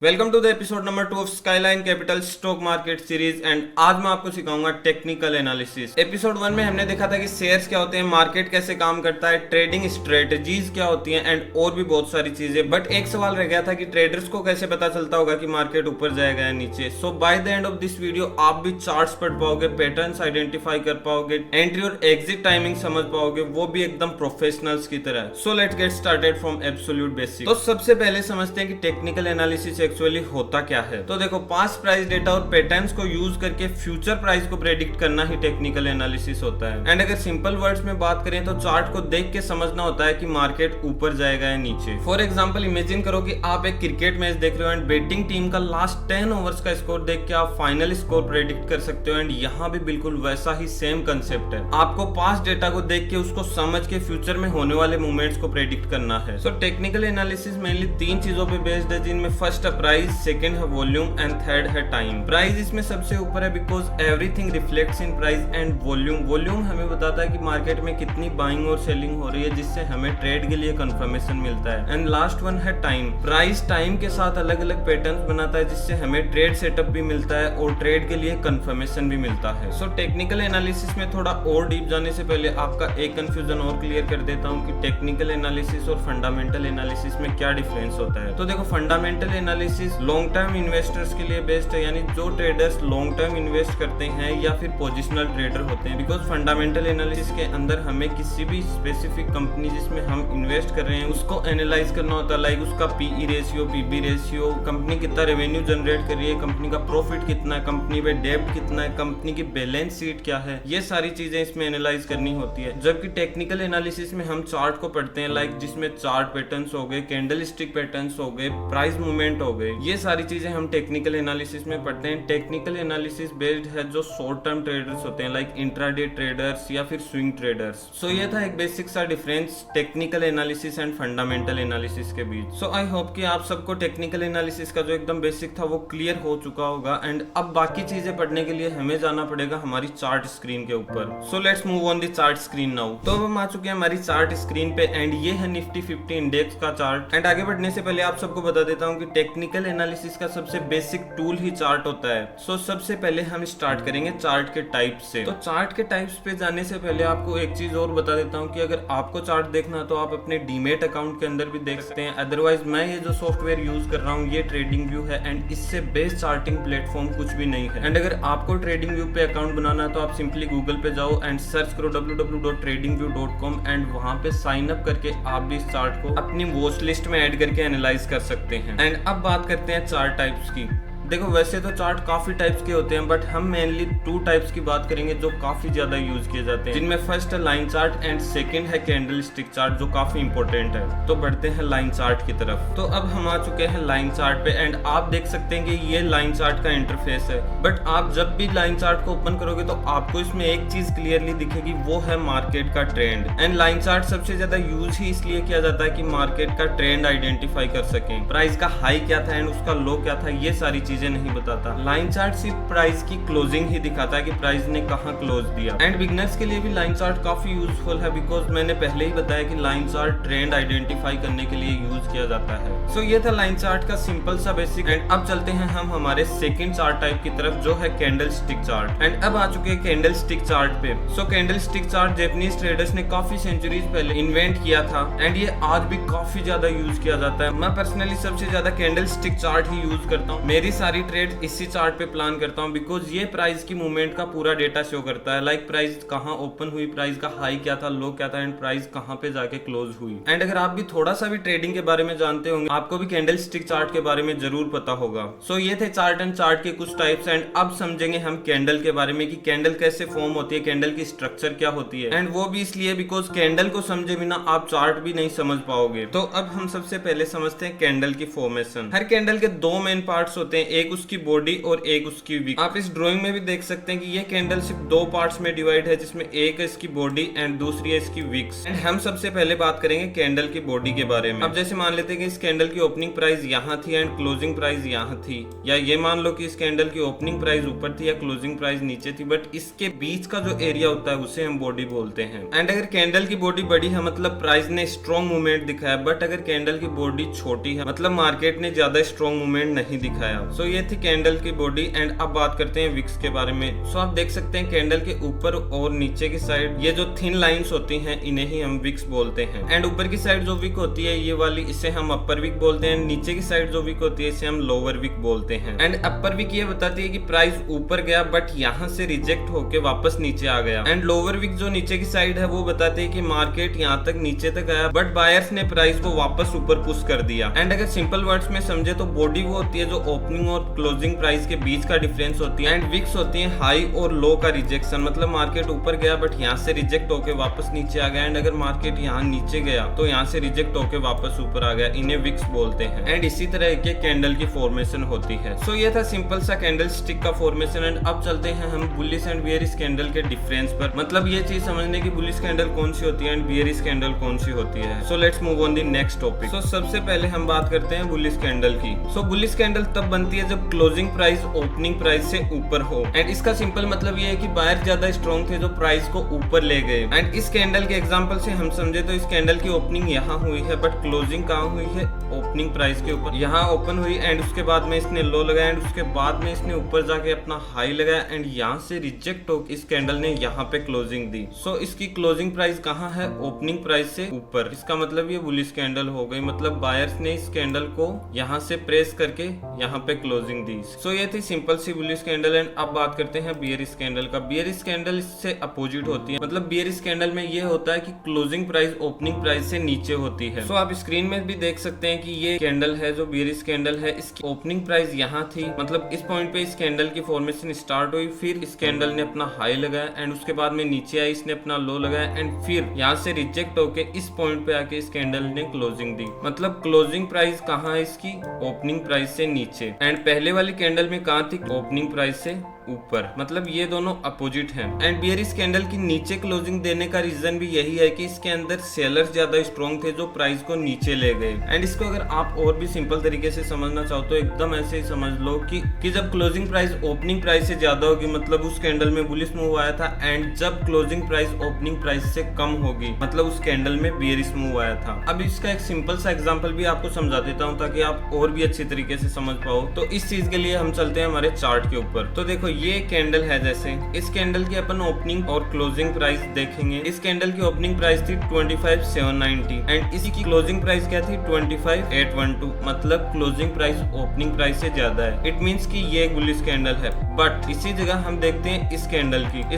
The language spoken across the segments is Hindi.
Welcome to the episode number 2 of Skyline Capital stock market series and आज मैं आपको सिखाऊंगा टेक्निकल एनालिसिस। एपिसोड 1 में हमने देखा था कि शेयर्स क्या होते हैं, मार्केट कैसे काम करता है, ट्रेडिंग स्ट्रेटजीज क्या होती हैं एंड और भी बहुत सारी चीजें। बट एक सवाल रह गया था कि ट्रेडर्स को कैसे पता चलता होगा कि मार्केट ऊपर जाएगा या नीचे। So by the end of this video आप भी चार्ट्स पढ़ पाओगे, पैटर्न्स आइडेंटिफाई कर पाओगे, एंट्री और एग्जिट टाइमिंग समझ पाओगे, वो भी एकदम प्रोफेशनल्स की तरह। So let's get started from absolute basic. तो सबसे पहले समझते हैं कि टेक्निकल एनालिसिस एक्चुअली होता क्या है। तो देखो, पास्ट प्राइस डेटा और पैटर्न्स को यूज करके फ्यूचर प्राइस को प्रेडिक्ट करना ही टेक्निकल एनालिसिस होता है। एंड अगर सिंपल वर्ड्स में बात करें तो चार्ट को देख के समझना होता है कि मार्केट ऊपर जाएगा या नीचे। फॉर एग्जांपल, इमेजिन करो कि आप एक क्रिकेट मैच देख रहे हो एंड बैटिंग टीम का लास्ट 10 ओवर्स का स्कोर देख के आप फाइनल स्कोर प्रेडिक्ट कर सकते हो। एंड यहाँ भी बिल्कुल वैसा ही सेम कंसेप्ट है, आपको पास्ट डेटा को देख के उसको समझ के फ्यूचर में होने वाले मूवमेंट्स को प्रेडिक्ट करना है। सो टेक्निकल एनालिसिस मेनली 3 चीजों पे बेस्ड है, जिनमें फर्स्ट है प्राइस, सेकंड है वॉल्यूम एंड थर्ड है टाइम। प्राइस इसमें सबसे ऊपर है because everything reflects in price and volume हमें बताता है कि मार्केट में कितनी बाइंग और सेलिंग हो रही है, जिससे हमें ट्रेड के लिए कंफर्मेशन मिलता है। एंड लास्ट वन है टाइम। प्राइस टाइम के साथ अलग अलग पैटर्न्स बनाता है, जिससे हमें ट्रेड सेटअप भी मिलता है और ट्रेड के लिए कंफर्मेशन भी मिलता है। सो टेक्निकल एनालिसिस में थोड़ा और डीप जाने से पहले आपका एक कंफ्यूजन और क्लियर कर देता हूँ कि टेक्निकल एनालिसिस और फंडामेंटल एनालिसिस में क्या डिफरेंस होता है। तो देखो, fundamental analysis long term investors के लिए बेस्ट है, यानी जो ट्रेडर्स लॉन्ग टर्म इन्वेस्ट करते हैं या फिर पोजिशनल ट्रेडर होते हैं। बिकॉज फंडामेंटल एनालिसिस के अंदर हमें किसी भी स्पेसिफिक कंपनी जिसमें हम इन्वेस्ट कर रहे हैं उसको एनालाइज करना होता है, लाइक उसका PE ratio, PB ratio, company कितना रेवेन्यू जनरेट कर रही है, कंपनी का प्रॉफिट कितना है, कंपनी पे डेब्ट कितना है, कंपनी की बैलेंस शीट क्या है, ये सारी चीजें इसमें एनालाइज करनी होती है। जबकि टेक्निकल एनालिसिस में हम चार्ट को पढ़ते हैं, लाइक जिसमें चार्ट पैटर्न्स हो गए, कैंडल स्टिक पैटर्न्स हो गए, प्राइस मूवमेंट हो गए, ये सारी चीजें हम टेक्निकल एनालिसिस में पढ़ते हैं। टेक्निकल एनालिसिस बेस्ड है जो शॉर्ट टर्म ट्रेडर्स होते हैं, लाइक इंट्राडे ट्रेडर्स या फिर स्विंग ट्रेडर्स। सो ये था एक बेसिक सा difference technical analysis and fundamental analysis के बीच। सो आई होप कि आप सबको टेक्निकल एनालिसिस का जो एकदम बेसिक था वो क्लियर हो चुका होगा। एंड अब बाकी चीजें पढ़ने के लिए हमें जाना पड़ेगा हमारी चार्ट स्क्रीन के ऊपर। सो let's move on the chart screen now. तो अब हम आ चुके हैं हमारी चार्ट स्क्रीन पे एंड ये है निफ्टी 50 इंडेक्स का चार्ट। एंड आगे बढ़ने से पहले आप सबको बता देता हूँ कि टेक्निकल एनालिसिस का सबसे बेसिक टूल ही चार्ट होता है। सो सबसे पहले हम स्टार्ट करेंगे चार्ट के टाइप से। तो चार्ट के टाइप्स पे जाने से पहले आपको एक चीज और बता देता हूँ कि अगर आपको चार्ट देखना है तो आप अपने डीमेट अकाउंट के अंदर भी देख सकते हैं। अदरवाइज मैं ये जो सॉफ्टवेयर यूज कर रहा हूँ ये ट्रेडिंग व्यू है एंड इससे बेस्ट चार्टिंग प्लेटफॉर्म कुछ भी नहीं है। एंड अगर आपको ट्रेडिंग व्यू पे अकाउंट बनाना है तो आप सिंपली गूगल पे जाओ एंड सर्च करो www.tradingview.com एंड वहां पे साइन अप करके आप भी इस चार्ट को अपनी वॉच लिस्ट में ऐड करके एनालाइज कर सकते हैं। एंड अब बात करते हैं चार्ट टाइप्स की। देखो, वैसे तो चार्ट काफी टाइप्स के होते हैं बट हम मेनली 2 टाइप्स की बात करेंगे जो काफी ज्यादा यूज किए जाते हैं, जिनमें फर्स्ट है लाइन चार्ट एंड सेकंड है कैंडल स्टिक चार्ट जो काफी इंपॉर्टेंट है। तो बढ़ते हैं लाइन चार्ट की तरफ। तो अब हम आ चुके हैं लाइन चार्ट पे एंड आप देख सकते हैं कि ये लाइन चार्ट का इंटरफेस है। बट आप जब भी लाइन चार्ट को ओपन करोगे तो आपको इसमें एक चीज क्लियरली दिखेगी, वो है मार्केट का ट्रेंड। एंड लाइन चार्ट सबसे ज्यादा यूज ही इसलिए किया जाता है कि मार्केट का ट्रेंड आइडेंटिफाई कर सके, प्राइस का हाई क्या था एंड उसका लो क्या था, ये सारी चीजें नहीं बताता। लाइन चार्ट सिर्फ प्राइस की क्लोजिंग ही दिखाता है कि प्राइस ने कहां क्लोज दिया। एंड बिगनर्स के लिए भी लाइन चार्ट काफी यूजफुल है बिकॉज मैंने पहले ही बताया कि लाइन चार्ट ट्रेंड आइडेंटिफाई करने के लिए यूज किया जाता है। सो ये था लाइन चार्ट का सिंपल सा बेसिक। एंड अब चलते हैं हम हमारे सेकंड चार्ट टाइप की तरफ जो है कैंडल स्टिक चार्ट। एंड अब आ चुके हैं कैंडल स्टिक चार्ट पे। So candlestick chart Japanese traders ने काफी सेंचुरीज पहले इन्वेंट किया था एंड ये आज भी काफी ज्यादा यूज किया जाता है। मैं पर्सनली सबसे ज्यादा कैंडल स्टिक चार्ट ही यूज करता हूँ। मेरी सारी ट्रेड इसी चार्ट पे प्लान करता हूं बिकॉज ये प्राइस की मूवमेंट का पूरा डेटा शो करता है, लाइक प्राइस कहां ओपन हुई, प्राइस का हाई क्या था, लो क्या था एंड प्राइस कहां पे जाके क्लोज हुई। एंड अगर आप भी थोड़ा सा भी ट्रेडिंग के बारे में जानते होंगे आपको भी कैंडल स्टिक चार्ट के बारे में जरूर पता होगा। सो ये थे चार्ट एंड चार्ट के कुछ टाइप्स। एंड अब समझेंगे हम कैंडल के बारे में कि कैंडल कैसे फॉर्म होती है, कैंडल की स्ट्रक्चर क्या होती है। एंड वो भी इसलिए बिकॉज कैंडल को समझे बिना आप चार्ट भी नहीं समझ पाओगे। तो अब हम सबसे पहले समझते हैं कैंडल की फॉर्मेशन। हर कैंडल के 2 मेन पार्ट्स होते हैं, एक उसकी बॉडी और एक उसकी विक। आप इस ड्राइंग में भी देख सकते हैं कि ये कैंडल सिर्फ दो पार्ट्स में डिवाइड है, जिसमें एक है इसकी बॉडी एंड दूसरी है इसकी विक्स। एंड हम सबसे पहले बात करेंगे कैंडल की बॉडी के बारे में। अब जैसे मान लेते हैं कि इस कैंडल की ओपनिंग प्राइस यहाँ थी एंड क्लोजिंग प्राइस यहाँ थी, या ये मान लो कि इस कैंडल की ओपनिंग प्राइस ऊपर थी या क्लोजिंग प्राइस नीचे थी, बट इसके बीच का जो एरिया होता है उसे हम बॉडी बोलते हैं। एंड अगर कैंडल की बॉडी बड़ी है मतलब प्राइस ने स्ट्रॉन्ग मूवमेंट दिखाया, बट अगर कैंडल की बॉडी छोटी है मतलब मार्केट ने ज्यादा स्ट्रॉन्ग मूवमेंट नहीं दिखाया। सो ये थी कैंडल की बॉडी। एंड अब बात करते हैं विक्स के बारे में। सो आप देख सकते हैं कैंडल के ऊपर और नीचे की साइड ये जो थिन लाइंस होती हैं इन्हें ही हम विक्स बोलते हैं। एंड ऊपर की साइड जो विक होती है ये वाली, इसे हम अपर विक बोलते हैं। नीचे की साइड जो विक होती है इसे हम लोअर विक बोलते हैं। एंड अपर विक ये बताती है कि प्राइस ऊपर गया बट यहाँ से रिजेक्ट होके वापस नीचे आ गया। एंड लोअर विक जो नीचे की साइड है वो बताती है कि मार्केट यहाँ तक नीचे तक आया बट बायर्स ने प्राइस को वापस ऊपर पुश कर दिया। एंड अगर सिंपल वर्ड्स में समझे तो बॉडी वो होती है जो ओपनिंग और क्लोजिंग प्राइस के बीच का डिफरेंस होती है। एंड विक्स होती है हाई और लो का रिजेक्शन, मतलब मार्केट ऊपर गया बट यहाँ से रिजेक्ट होके वापस नीचे आ गया। एंड अगर मार्केट यहाँ नीचे गया तो यहाँ से रिजेक्ट होके वापस ऊपर आ गया, इन्हें विक्स बोलते हैं। एंड इसी तरह के कैंडल की फॉर्मेशन होती है। सो ये था सिंपल सा कैंडल स्टिक का फॉर्मेशन। एंड अब चलते हैं हम बुलिश एंड बियरिश कैंडल के डिफरेंस पर, मतलब ये चीज समझने की बुलिश कैंडल कौन सी होती है एंड बियरिश कैंडल कौन सी होती है। So let's move on the next topic. So सबसे पहले हम बात करते हैं बुलिश कैंडल की। सो बुलिश कैंडल तब बनती है जब क्लोजिंग प्राइस ओपनिंग प्राइस से ऊपर हो। एंड इसका सिंपल मतलब ये है कि बायर ज्यादा स्ट्रॉन्ग थे जो प्राइस को ऊपर ले गए। एंड इस कैंडल के एग्जांपल से हम समझे तो इस कैंडल की ओपनिंग यहाँ हुई है बट क्लोजिंग कहाँ हुई है, ओपनिंग प्राइस के ऊपर। यहाँ ओपन हुई एंड उसके बाद में इसने लो लगाया एंड उसके बाद में इसने ऊपर जाके अपना हाई लगाया एंड यहाँ से रिजेक्ट हो इस कैंडल ने यहाँ पे क्लोजिंग दी। सो इसकी क्लोजिंग प्राइस कहाँ है, ओपनिंग प्राइस से ऊपर। इसका मतलब ये बुलिश कैंडल हो गई, मतलब बायर्स ने इस कैंडल को यहाँ से प्रेस करके यहाँ पे क्लोजिंग दी। सो ये थी सिंपल सी बुलिश कैंडल। एंड अब बात करते हैं बियरिश कैंडल का। बियरिश कैंडल इससे अपोजिट होती है, मतलब बियरिश कैंडल में ये होता है कि क्लोजिंग प्राइस ओपनिंग प्राइस से नीचे होती है। सो आप स्क्रीन में भी देख सकते हैं कि ये कैंडल है जो बियरिश कैंडल है, इसकी ओपनिंग प्राइस यहाँ थी, मतलब इस पॉइंट पे इस कैंडल की फॉर्मेशन स्टार्ट हुई, फिर इस कैंडल ने अपना हाई लगाया एंड उसके बाद में नीचे आई, इसने अपना लो लगाया एंड फिर यहाँ से रिजेक्ट होके इस पॉइंट पे आके इस कैंडल ने क्लोजिंग दी। मतलब क्लोजिंग प्राइस कहाँ है इसकी, ओपनिंग प्राइस से नीचे। एंड पहले वाली कैंडल में कहाँ थी, ओपनिंग प्राइस से ऊपर, मतलब ये दोनों अपोजिट हैं। एंड बियरिश कैंडल की नीचे क्लोजिंग देने का रीजन भी यही है कि इसके अंदर सेलर्स ज्यादा स्ट्रॉन्ग थे जो प्राइस को नीचे ले गए। एंड इसको अगर आप और भी सिंपल तरीके से समझना चाहो तो एकदम ऐसे ही समझ लो कि जब क्लोजिंग प्राइस ओपनिंग प्राइस से ज्यादा होगी मतलब उस कैंडल में बुलिश मूव आया था, एंड जब क्लोजिंग प्राइस ओपनिंग प्राइस से कम होगी मतलब उस कैंडल में बियरिश मूव आया था। अब इसका एक सिंपल सा एग्जांपल भी आपको समझा देता हूँ ताकि आप और भी अच्छी तरीके से समझ पाओ। तो इस चीज के लिए हम चलते हैं हमारे चार्ट के ऊपर। तो देखो ये कैंडल है, जैसे इस कैंडल की अपन ओपनिंग और क्लोजिंग प्राइस देखेंगे। इस कैंडल की ओपनिंग प्राइस थी 25,790 एंड इसकी क्लोजिंग प्राइस क्या थी 25,812, मतलब क्लोजिंग प्राइस ओपनिंग प्राइस से ज्यादा है। इट मींस कि ये बुलिश कैंडल है। बट इसी जगह हम देखते हैं इस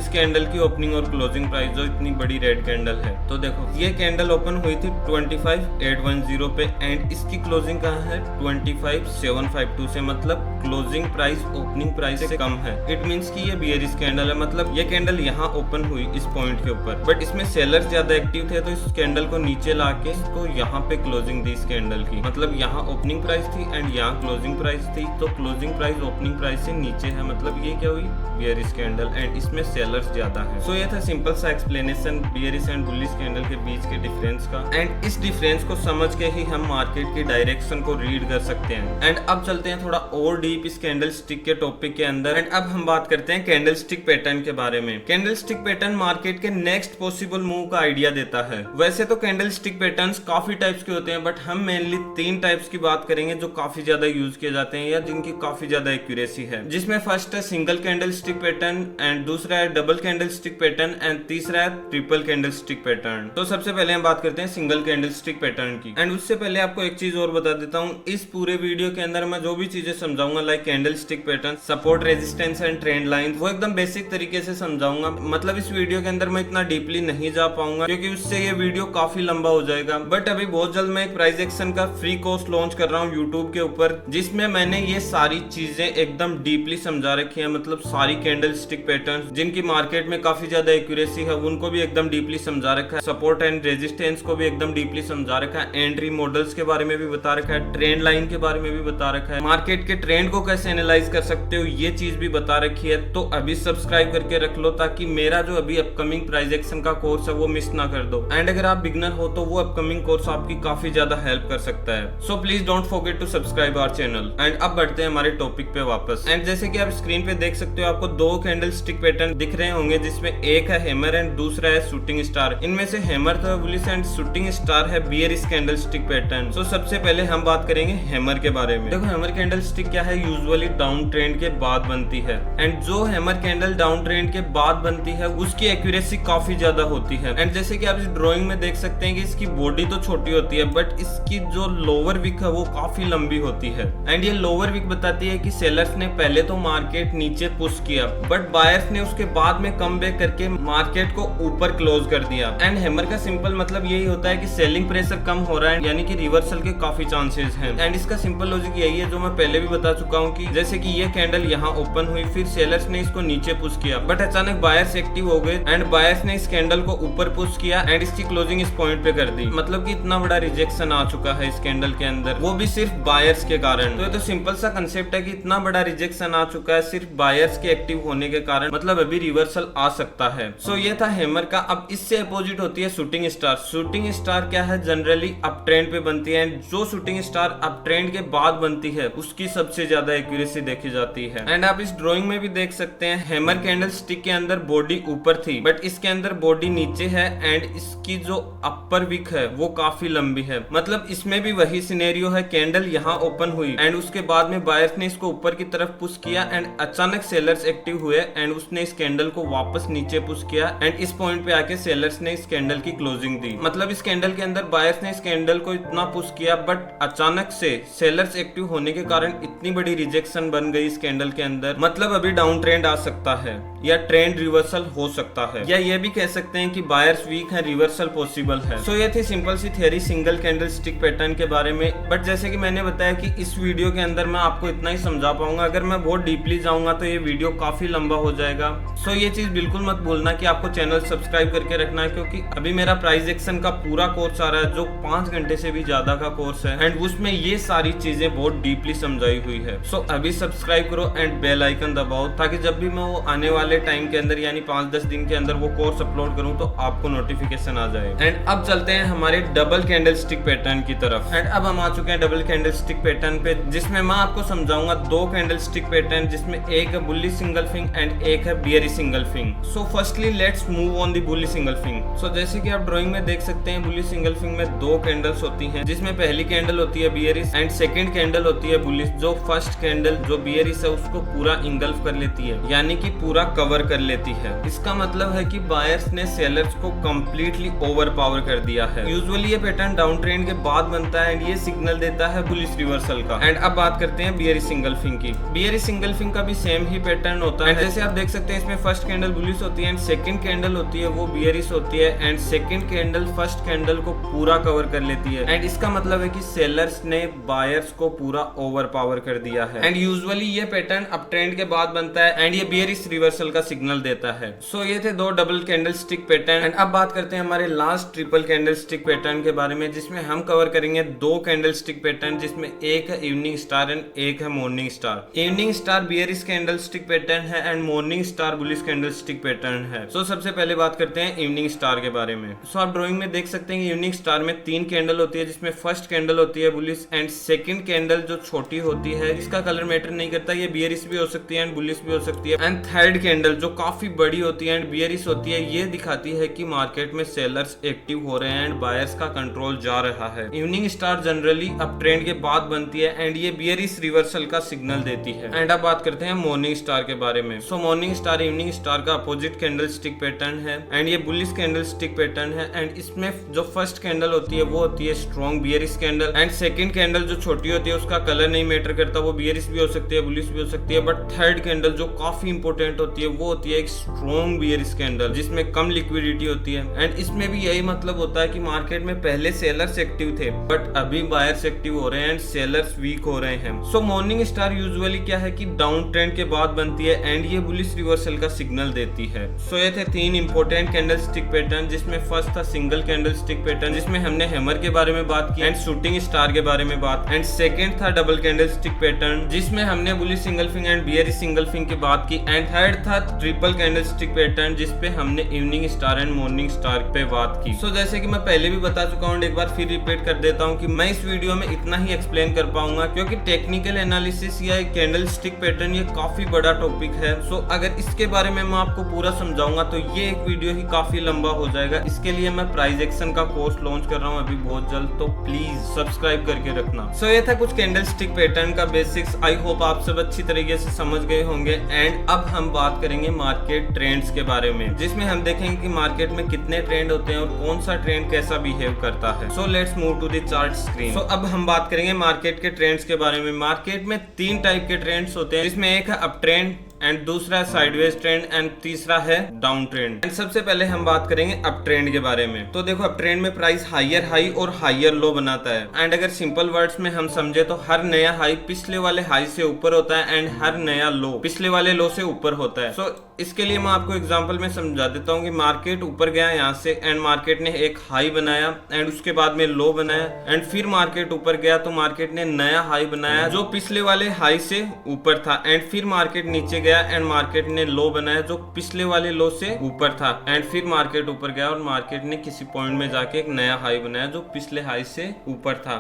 कैंडल की ओपनिंग और क्लोजिंग प्राइस जो इतनी बड़ी रेड कैंडल है। तो देखो ये कैंडल ओपन हुई थी 25,810 पे एंड इसकी क्लोजिंग कहाँ है 25,752 से, मतलब क्लोजिंग प्राइस ओपनिंग प्राइस से कम है। इट मींस कि ये बियरिश कैंडल है, मतलब ये कैंडल यहाँ ओपन हुई इस पॉइंट के ऊपर बट इसमें सेलर्स ज्यादा एक्टिव थे तो इस कैंडल को नीचे लाके इसको यहाँ पे क्लोजिंग दी इस कैंडल की, मतलब यहाँ ओपनिंग प्राइस थी एंड यहाँ क्लोजिंग प्राइस थी, तो क्लोजिंग प्राइस ओपनिंग प्राइस से नीचे है, मतलब ये क्या हुई बियरिश कैंडल एंड इसमें सेलर्स ज्यादा है। सो ये था सिंपल सा explanation bearish and bullish candle के बीच के डिफरेंस का। एंड इस डिफरेंस को समझ के ही हम मार्केट की डायरेक्शन को रीड कर सकते हैं। एंड अब चलते हैं थोड़ा और डीप इस कैंडल स्टिक के टॉपिक के अंदर। एंड अब हम बात करते हैं कैंडल स्टिक पैटर्न के बारे में। कैंडल स्टिक पैटर्न मार्केट के नेक्स्ट पॉसिबल मूव का आइडिया देता है। वैसे तो कैंडल स्टिक पैटर्न्स काफी टाइप्स के होते हैं बट हम मेनली 3 टाइप्स की बात करेंगे जो काफी ज्यादा यूज किए जाते हैं या जिनकी काफी ज्यादा एक्यूरेसी है, जिसमें फर्स्ट है single candlestick pattern and दूसरा है double candlestick pattern and तीसरा है ट्रिपल कैंडल स्टिक पैटर्न। तो सबसे पहले हम बात करते हैं सिंगल कैंडल स्टिक पैटर्न की। एंड उससे पहले आपको एक चीज और बता देता हूँ, इस पूरे वीडियो के अंदर मैं जो भी चीजें समझाऊंगा like candle stick pattern, support, resistance and trend line, वो एकदम बेसिक तरीके से समझाऊंगा। मतलब इस वीडियो के अंदर मैं इतना डीपली नहीं जा पाऊंगा क्योंकि उससे ये वीडियो काफी लंबा हो जाएगा। बट अभी बहुत जल्द मैं एक प्राइस एक्शन का फ्री कोर्स लॉन्च कर रहा हूँ यूट्यूब के ऊपर, जिसमें मैंने ये सारी चीजें एकदम डीपली समझा रखी है, मतलब सारी कैंडल स्टिक पैटर्न जिनकी मार्केट में काफी ज्यादा एक्यूरेसी है उनको भी एकदम डीपली समझा रखा है, सपोर्ट एंड रेजिस्टेंस को भी एकदम डीपली समझा रखा है, एंट्री मॉडल्स के बारे में भी बता रखा है, ट्रेंड लाइन के बारे में भी बता रखा है, मार्केट के ट्रेंड को कैसे एनालाइज कर सकते हो ये चीज भी बता रखी है। तो अभी सब्सक्राइब करके रख लो ताकि मेरा जो अभी अपकमिंग प्राइस एक्शन का कोर्स है वो मिस ना कर दो। एंड अगर आप बिगनर हो तो वो अपकमिंग कोर्स आपकी काफी ज्यादा हेल्प कर सकता है। So please don't forget to subscribe our channel. And अब बढ़ते हैं हमारे टॉपिक पे वापस। एंड जैसे कि आप स्क्रीन पे देख सकते हो आपको दो कैंडल स्टिक पैटर्न दिख रहे होंगे, जिसमें एक है हैमर एंड दूसरा है शूटिंग स्टार। इनमें से हैमर तो बुलिश एंड शूटिंग स्टार है बियरिश कैंडल स्टिक पैटर्न। सो सबसे पहले हम बात करेंगे हैमर के बारे में। देखो हैमर कैंडल स्टिक क्या है, यूजुअली डाउन ट्रेंड के बाद बनती है। एंड जो हैमर कैंडल डाउन ट्रेंड के बाद बनती है उसकी एक्यूरेसी काफी ज्यादा होती है। एंड जैसे कि आप इस ड्राइंग में देख सकते हैं कि इसकी बॉडी तो छोटी होती है बट इसकी जो लोअर विक है वो काफी लंबी होती है। एंड ये लोअर विक बताती है कि सेलर्स ने पहले तो मार्केट नीचे पुश किया बट बायर्स ने उसके बाद में कम बैक करके मार्केट को ऊपर क्लोज कर दिया। एंड हैमर का सिंपल मतलब यही होता है कि सेलिंग प्रेशर कम हो रहा है, यानी कि रिवर्सल के काफी चांसेस हैं। एंड इसका सिंपल लॉजिक यही है जो मैं पहले भी बता चुका हूँ कि जैसे कि ये कैंडल यहाँ ओपन हुई, फिर सेलर्स ने इसको नीचे पुश किया बट अचानक बायर्स एक्टिव हो गए एंड बायर्स ने इस कैंडल को ऊपर पुश किया एंड इसकी क्लोजिंग इस पॉइंट पे कर दी। मतलब कि इतना बड़ा रिजेक्शन आ चुका है इस कैंडल के अंदर, वो भी सिर्फ बायर्स के कारण। तो ये तो सिंपल सा कंसेप्ट है कि इतना बड़ा रिजेक्शन आ चुका है सिर्फ बायर्स के एक्टिव होने के कारण, मतलब अभी रिवर्सल आ सकता है। सो ये था हैमर का। अब इससे अपोजिट होती है शूटिंग स्टार। शूटिंग स्टार क्या है, जनरली अप ट्रेंड पे बनती है एंड जो शूटिंग स्टार अप ट्रेंड के बाद बनती है उसकी सबसे ज्यादा एक्यूरेसी देखी जाती है। एंड आप इस ड्राइंग में भी देख सकते हैं हैमर कैंडल स्टिक के अंदर बॉडी ऊपर थी बट इसके अंदर बॉडी नीचे है एंड इसकी जो अपर विक है वो काफी लंबी है। मतलब इसमें भी वही सिनेरियो है, कैंडल यहाँ ओपन हुई एंड उसके बाद में बायर्स ने इसको ऊपर की तरफ पुश किया एंड अचानक सेलर्स एक्टिव हुए एंड उसने इस कैंडल को वापस नीचे पुश किया एंड इस पॉइंट पे आके सेलर्स ने इस कैंडल की क्लोजिंग दी। मतलब इस कैंडल के अंदर बायर्स ने इस कैंडल को इतना पुश किया बट अचानक से सेलर्स एक्टिव होने के कारण इतनी बड़ी रिजेक्शन बन गई इस कैंडल के अंदर। मतलब अभी डाउन ट्रेंड आ सकता है या ट्रेंड रिवर्सल हो सकता है, या ये भी कह सकते हैं कि बायर्स वीक है, रिवर्सल पॉसिबल है। सो ये थी सिंपल सी theory single candlestick pattern के बारे में। बट जैसे कि मैंने बताया कि इस वीडियो के अंदर मैं आपको इतना ही समझा पाऊंगा, अगर मैं बहुत डीपली जाऊंगा तो ये वीडियो काफी लंबा हो जाएगा। सो ये चीज बिल्कुल मत भूलना कि आपको चैनल सब्सक्राइब करके रखना है, क्योंकि अभी मेरा प्राइस एक्शन का पूरा कोर्स आ रहा है जो 5 घंटे से भी ज्यादा का कोर्स है एंड उसमें ये सारी चीजें बहुत डीपली समझाई हुई है। सो अभी सब्सक्राइब करो एंड बेल आइकन दबाओ ताकि जब भी मैं वो आने वाले टाइम के अंदर यानी 5-10 दिन के अंदर वो कोर्स अपलोड करूं तो आपको नोटिफिकेशन आ जाए। एंड अब चलते हैं हमारे डबल कैंडल स्टिक पैटर्न की तरफ। एंड अब हम आ चुके हैं डबल कैंडल स्टिक पैटर्न पे, जिसमें मैं आपको समझाऊंगा दो कैंडल स्टिक पैटर्न, जिसमें एक है बुलिश सिंगल फिंग एंड एक है bearish engulfing. So firstly let's move on the bullish engulfing. So जैसे कि आप ड्राइंग में देख सकते हैं बुलिश सिंगल फिंग में दो कैंडल्स होती हैं, जिसमें पहली कैंडल होती है बियरिश एंड सेकंड कैंडल होती है बुलिश। जो फर्स्ट कैंडल जो बियरिश है उसको पूरा इंगल्फ कर लेती है, यानी कि पूरा कवर कर लेती है। इसका मतलब है कि बायर्स ने सेलर्स को कंप्लीटली ओवर पावर कर दिया है। यूजुअली ये पैटर्न डाउन ट्रेंड के बाद बनता है एंड ये सिग्नल देता है बुलिश रिवर्सल का। एंड अब बात करते हैं बियरिश सिंगल फिंग की। बियरिश सिंगल फिंग का भी सेम ही पैटर्न होता है। जैसे आप देख सकते हैं इसमें फर्स्ट कैंडल बुलिश होती है एंड सेकंड कैंडल होती है वो बियरिश होती है and second candle first candle को पूरा कवर कर लेती है। एंड इसका मतलब है कि सेलर्स ने बायर्स को पूरा ओवर पावर कर दिया है। एंड यूजुअली ये पैटर्न अप ट्रेंड के बाद बनता है एंड ये बियरिश रिवर्सल का सिग्नल देता है। सो ये थे दो double candlestick pattern. And अब बात करते हैं हमारे last triple candlestick pattern के बारे में, जिसमें हम कवर करेंगे दो कैंडल स्टिक पैटर्न, जिसमें एक है इवनिंग स्टार एंड एक है morning star. Evening star bearish candlestick pattern है and morning star bullish candlestick pattern है। सो सबसे पहले बात करते हैं इवनिंग स्टार के बारे में। सो आप ड्राइंग में देख सकते हैं इवनिंग स्टार में 3 कैंडल होती है, जिसमें फर्स्ट कैंडल होती है बुलिश एंड सेकंड कैंडल जो छोटी होती है इसका कलर मैटर नहीं करता, ये बियरिश भी हो सकती है एंड बुलिश भी हो सकती है। एंड थर्ड कैंडल जो काफी बड़ी होती है एंड बियरिश होती है, ये दिखाती है कि मार्केट में सेलर्स एक्टिव हो रहे हैं एंड बायर्स का कंट्रोल जा रहा है। Evening star generally up trend के बाद बनती है एंड ये बियरिश रिवर्सल का सिग्नल देती है। एंड अब बात करते हैं मॉर्निंग स्टार के बारे में। सो मॉर्निंग स्टार इवनिंग स्टार का अपोजिट कैंडल स्टिक पैटर्न है एंड ये बुलिश कैंडल स्टिक पैटर्न है। एंड इसमें जो फर्स्ट कैंडल होती है वो होती है strong bearish candle and second candle जो छोटी होती है उसका कलर नहीं मैटर करता, वो बियरिश भी हो सकती है बुलिश भी हो सकती है। बट थर्ड कैंडल जो काफी इंपॉर्टेंट होती है वो होती है एक स्ट्रॉन्ग बियरिश कैंडल, जिसमें कम लिक्विडिटी होती है। एंड इसमें भी यही मतलब होता है कि मार्केट में पहले सेलर्स एक्टिव थे बट अभी बायर्स एक्टिव हो रहे हैं एंड सेलर्स वीक हो रहे हैं। सो मॉर्निंग स्टार यूजुअली क्या है कि डाउन ट्रेंड के बाद बनती है एंड ये बुलिश रिवर्सल का सिग्नल देती है। सो ये थे 3 इंपॉर्टेंट कैंडल स्टिक पैटर्न, जिसमें फर्स्ट था सिंगल कैंडल स्टिक पैटर्न, जिसमें हमने हैमर के बारे में बात की एंड शूटिंग स्टार के बारे में बात, एंड सेकंड था डबल कैंडल स्टिक पैटर्न, जिसमें हमने bullish engulfing and bearish engulfing की बात की, एंड थर्ड था ट्रिपल कैंडल स्टिक पैटर्न, जिसपे हमने evening star and morning star पे बात की। सो जैसे कि मैं पहले भी बता चुका हूँ, एक बार फिर रिपीट कर देता हूँ कि मैं इस वीडियो में इतना ही एक्सप्लेन कर पाऊंगा, क्योंकि टेक्निकल एनालिसिस या कैंडल स्टिक पैटर्न ये काफी बड़ा टॉपिक है। सो अगर इसके बारे में मैं आपको पूरा समझाऊंगा तो ये एक वीडियो ही काफी लंबा हो जाएगा। इसके लिए मैं प्राइस एक्शन का कोर्स लॉन्च कर रहा हूँ अभी बहुत जल्द, तो प्लीज सब्सक्राइब करके रखना। सो ये था कुछ कैंडल स्टिक पैटर्न का बेसिक्स। आई होप आप सब अच्छी तरीके से समझ गए होंगे। एंड अब हम बात करेंगे मार्केट ट्रेंड्स के बारे में, जिसमें हम देखेंगे कि मार्केट में कितने ट्रेंड होते हैं और कौन सा ट्रेंड कैसा बिहेव करता है। So let's move to the chart screen. So अब हम बात करेंगे मार्केट के ट्रेंड्स के बारे में। मार्केट में 3 टाइप के ट्रेंड्स होते हैं, जिसमें एक है अप ट्रेंड एंड दूसरा है साइडवेज ट्रेंड एंड तीसरा है डाउन ट्रेंड। एंड सबसे पहले हम बात करेंगे अप ट्रेंड के बारे में। तो देखो, अप ट्रेंड में प्राइस हायर हाई और हायर लो बनाता है। एंड अगर सिंपल वर्ड्स में हम समझे तो हर नया हाई पिछले वाले हाई से ऊपर होता है एंड हर नया लो पिछले वाले लो से ऊपर होता है। सो इसके लिए मैं आपको एग्जांपल में समझा देता हूँ कि मार्केट ऊपर गया यहाँ से एंड मार्केट ने एक हाई बनाया एंड उसके बाद में लो बनाया एंड फिर मार्केट ऊपर गया तो मार्केट ने नया हाई बनाया जो पिछले वाले हाई से ऊपर था, एंड फिर मार्केट नीचे गया एंड मार्केट ने लो बनाया जो पिछले वाले लो से ऊपर था, एंड फिर मार्केट ऊपर गया और मार्केट ने किसी पॉइंट में जाके एक नया हाई बनाया जो पिछले हाई से ऊपर था।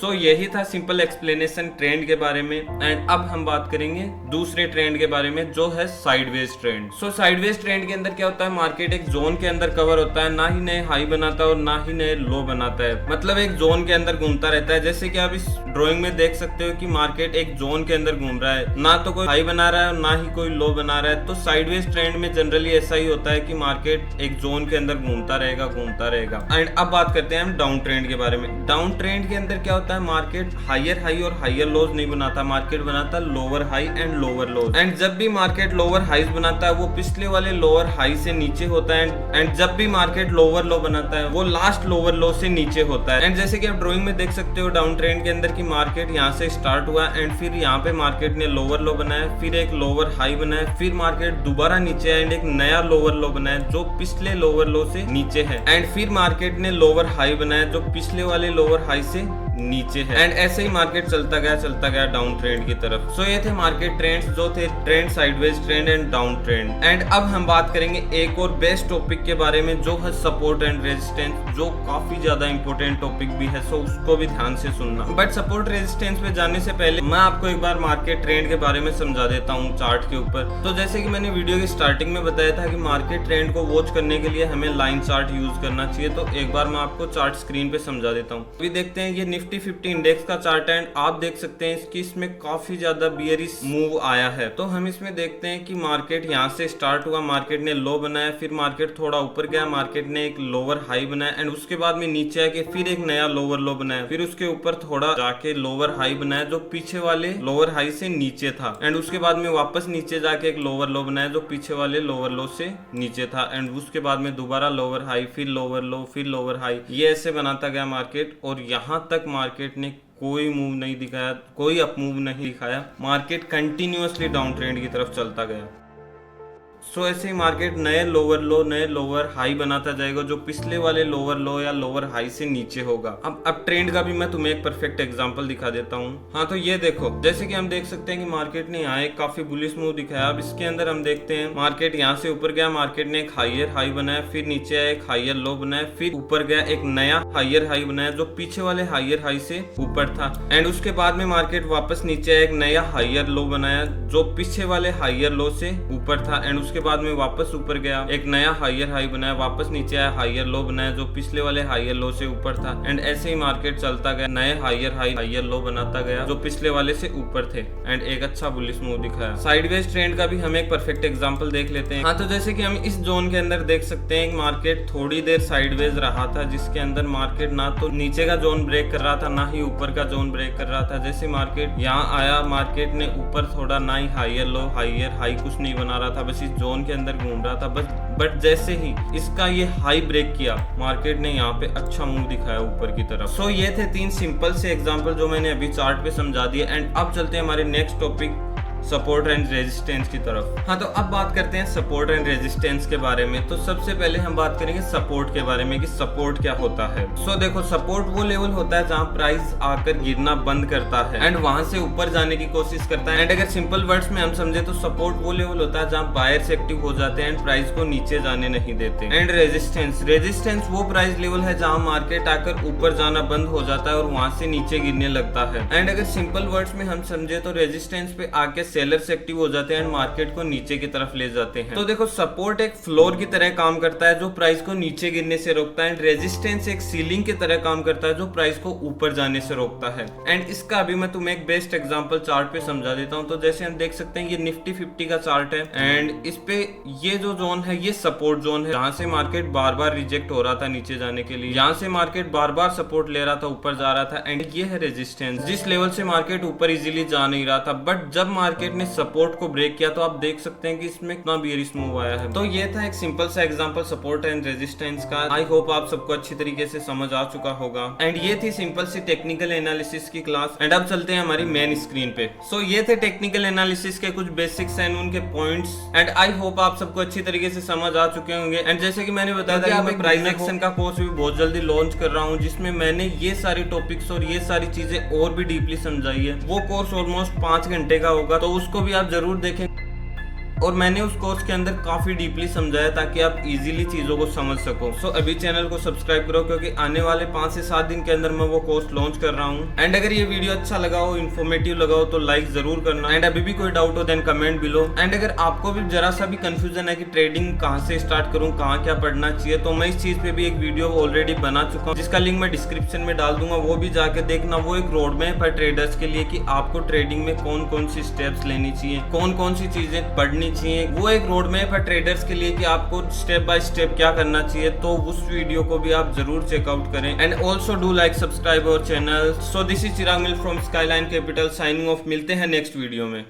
सो यही था सिंपल एक्सप्लेनेशन ट्रेंड के बारे में। एंड अब हम बात करेंगे दूसरे ट्रेंड के बारे में, जो है साइडवेज ट्रेंड। सो साइडवेज ट्रेंड के अंदर क्या होता है, मार्केट एक जोन के अंदर कवर होता है, ना ही नए हाई बनाता है और ना ही नए लो बनाता है, मतलब एक जोन के अंदर घूमता रहता है। जैसे कि आप इस ड्राइंग में देख सकते हो कि मार्केट एक जोन के अंदर घूम रहा है, ना तो कोई हाई बना रहा है और ना ही कोई लो बना रहा है। तो साइडवेज ट्रेंड में जनरली ऐसा ही होता है कि मार्केट एक जोन के अंदर घूमता रहेगा। एंड अब बात करते हैं हम डाउन ट्रेंड के बारे में। डाउन ट्रेंड के अंदर क्या होता है, मार्केट हायर हाई और हायर लोज नहीं बनाता, मार्केट बनाता lower high and lower lodge. And जब भी मार्केट लोअर हाईज बनाता है वो पिछले वाले लोअर हाई से नीचे होता है, एंड जब भी मार्केट लोअर लो बनाता है वो लास्ट लोअर लो से नीचे होता है। एंड जैसे कि आप ड्राइंग में देख सकते हो डाउन ट्रेंड के अंदर की मार्केट यहाँ से स्टार्ट हुआ एंड फिर यहाँ पे मार्केट ने लोअर लो बनाया, फिर एक लोअर हाई बनाया, फिर मार्केट दोबारा नीचे आया एंड एक नया लोअर लो बनाया जो पिछले लोअर लो से नीचे है, एंड फिर मार्केट ने लोअर हाई बनाया जो पिछले वाले लोअर हाई से नीचे है। एंड ऐसे ही मार्केट चलता गया डाउन ट्रेंड की तरफ। सो ये थे मार्केट ट्रेंड्स, जो थे trend sideways trend and down trend. And अब हम बात करेंगे एक और बेस्ट टॉपिक के बारे में, जो है सपोर्ट एंड रेजिस्टेंस, जो काफी ज्यादा इंपॉर्टेंट टॉपिक भी है। सो उसको भी ध्यान से सुनना। बट सपोर्ट रेजिस्टेंस पे जाने से पहले मैं आपको एक बार मार्केट ट्रेंड के बारे में समझा देता हूँ चार्ट के ऊपर। तो जैसे कि मैंने वीडियो की स्टार्टिंग में बताया था कि मार्केट ट्रेंड को वॉच करने के लिए हमें लाइन चार्ट यूज करना चाहिए, तो एक बार मैं आपको चार्ट स्क्रीन पे समझा देता हूँ। अभी देखते हैं, ये निफ्टी 50 इंडेक्स का चार्ट है एंड आप देख सकते हैं इसमें काफी ज्यादा बियरिश मूव आया है। तो हम इसमें देखते हैं कि मार्केट यहाँ से स्टार्ट हुआ, मार्केट ने लो बनाया, फिर मार्केट थोड़ा ऊपर गया, मार्केट ने एक लोअर हाई बनाया एंड उसके बाद में नीचे आके फिर एक नया लोअर लो बनाया, फिर उसके ऊपर थोड़ा जाके लोअर हाई बनाया जो पीछे वाले लोअर हाई से नीचे था, एंड उसके बाद में वापस नीचे जाके एक लोअर लो बनाया जो पीछे वाले लोअर लो से नीचे था, एंड उसके बाद में दोबारा लोअर हाई, फिर लोअर लो, फिर लोअर हाई, ये ऐसे बनाता गया मार्केट। और यहाँ तक मार्केट ने कोई मूव नहीं दिखाया, कोई अप मूव नहीं दिखाया, मार्केट कंटिन्यूअसली डाउन ट्रेंड की तरफ चलता गया। सो ऐसे ही मार्केट नए लोअर हाई बनाता जाएगा जो पिछले वाले लोअर लो या लोअर हाई से नीचे होगा। अब ट्रेंड का भी मैं तुम्हें एक परफेक्ट एग्जांपल दिखा देता हूँ। हाँ, तो ये देखो, जैसे कि हम देख सकते हैं कि मार्केट ने यहाँ एक काफी बुलिश मूव दिखाया। अब इसके अंदर हम देखते हैं मार्केट यहाँ से ऊपर गया, मार्केट ने एक हायर हाई बनाया, फिर नीचे आया एक हायर लो बनाया, फिर ऊपर गया एक नया हायर हाई बनाया जो पीछे वाले हायर हाई से ऊपर था, एंड उसके बाद में मार्केट वापस नीचे आया, एक नया हायर लो बनाया जो पीछे वाले हायर लो से ऊपर था, एंड उसके बाद में वापस ऊपर गया, एक नया हायर हाई बनाया, वापस नीचे आया, हायर लो बनाया जो पिछले वाले हायर लो से ऊपर था, एंड ऐसे ही मार्केट चलता गया, नए हायर हाई हायर लो बनाता गया जो पिछले वाले से ऊपर थे, एंड एक अच्छा बुलिश मूव दिखाया। साइडवेज ट्रेंड का भी हम एक परफेक्ट एग्जांपल देख लेते हैं। हाँ, तो जैसे कि हम इस जोन के अंदर देख सकते हैं मार्केट थोड़ी देर साइडवेज रहा था, जिसके अंदर मार्केट ना तो नीचे का जोन ब्रेक कर रहा था ना ही ऊपर का जोन ब्रेक कर रहा था। जैसे मार्केट यहाँ आया, मार्केट ने ऊपर थोड़ा ना ही हायर लो हायर हाई कुछ नहीं बना रहा था, बस इस जोन के अंदर घूम रहा था बस। बट जैसे ही इसका ये हाई ब्रेक किया, मार्केट ने यहाँ पे अच्छा मूव दिखाया ऊपर की तरफ। सो ये थे 3 सिंपल से एग्जांपल जो मैंने अभी चार्ट पे समझा दिए। एंड अब चलते हैं हमारे next topic support and resistance की तरफ। हाँ, तो अब बात करते हैं सपोर्ट एंड रेजिस्टेंस के बारे में। तो सबसे पहले हम बात करेंगे सपोर्ट के बारे में कि सपोर्ट क्या होता है। सो देखो, सपोर्ट वो लेवल होता है जहाँ प्राइस आकर गिरना बंद करता है एंड वहां से ऊपर जाने की कोशिश करता है। एंड अगर सिंपल वर्ड्स में हम समझे तो सपोर्ट वो लेवल होता है जहाँ बायर्स एक्टिव हो जाते हैं एंड प्राइस को नीचे जाने नहीं देते। एंड रेजिस्टेंस वो प्राइस लेवल है जहाँ मार्केट आकर ऊपर जाना बंद हो जाता है और वहां से नीचे गिरने लगता है। एंड अगर सिंपल वर्ड्स में हम समझे तो रेजिस्टेंस पे आके सेलर्स एक्टिव हो जाते हैं एंड मार्केट को नीचे की तरफ ले जाते हैं। तो देखो, सपोर्ट एक फ्लोर की तरह काम करता है जो प्राइस को नीचे गिरने से रोकता है एंड रेजिस्टेंस एक सीलिंग की तरह काम करता है जो प्राइस को ऊपर जाने से रोकता है। एंड इसका अभी मैं तुम्हें एक बेस्ट एग्जांपल चार्ट पे समझा देता हूं। तो जैसे हम देख सकते हैं ये निफ्टी 50 का चार्ट है एंड इस पे ये जो जोन है ये सपोर्ट जोन है जहां से मार्केट बार बार रिजेक्ट हो रहा था नीचे जाने के लिए, यहाँ से मार्केट बार बार सपोर्ट ले रहा था, ऊपर जा रहा था। एंड ये है रेजिस्टेंस जिस लेवल से मार्केट ऊपर इजीली जा नहीं रहा था, बट जब मार्केट ने सपोर्ट को ब्रेक किया तो आप देख सकते हैं कि इसमें कितना बियरिश मूव आया है। तो ये था एक सिंपल सा एग्जांपल सपोर्ट एंड रेजिस्टेंस का। आई होप आप सबको अच्छी तरीके से समझ आ चुका होगा। एंड ये थी सिंपल सी टेक्निकल एनालिसिस की क्लास। एंड अब चलते हैं हमारी मेन स्क्रीन पे। सो ये थे टेक्निकल एनालिसिस के कुछ बेसिक्स एंड उनके पॉइंट्स। एंड आई होप आप सबको अच्छी तरीके से समझ आ चुके होंगे। एंड जैसे कि मैंने बताया था कि मैं प्राइस एक्शन का कोर्स भी बहुत जल्दी लॉन्च कर रहा हूँ जिसमें मैंने ये सारी टॉपिक्स और ये सारी चीजें और भी डीपली समझाई है। वो कोर्स ऑलमोस्ट 5 घंटे का होगा, तो उसको भी आप जरूर देखें। और मैंने उस कोर्स के अंदर काफी डीपली समझाया ताकि आप इजीली चीजों को समझ सको। सो अभी चैनल को सब्सक्राइब करो क्योंकि आने वाले 5 से 7 दिन के अंदर मैं वो कोर्स लॉन्च कर रहा हूँ। एंड अगर ये वीडियो अच्छा लगा हो, इन्फॉर्मेटिव लगा हो तो लाइक जरूर करना। एंड अभी भी कोई डाउट हो देन कमेंट बिलो। एंड अगर आपको भी जरा सा भी कंफ्यूजन है कि ट्रेडिंग कहाँ से स्टार्ट करूँ, कहाँ क्या पढ़ना चाहिए, तो मैं इस चीज पे भी एक वीडियो ऑलरेडी बना चुका हूँ जिसका लिंक मैं डिस्क्रिप्शन में डाल दूंगा, वो भी जाके देखना। वो एक रोड मैप है ट्रेडर्स के लिए कि आपको ट्रेडिंग में कौन कौन सी स्टेप्स लेनी चाहिए, कौन कौन सी चीजें पढ़नी चाहिए। वो एक रोड मैप है ट्रेडर्स के लिए कि आपको स्टेप बाय स्टेप क्या करना चाहिए। तो उस वीडियो को भी आप जरूर चेकआउट करें। And also do like subscribe our channel. So this is Chirag mill from skyline capital signing off. मिलते हैं नेक्स्ट वीडियो में।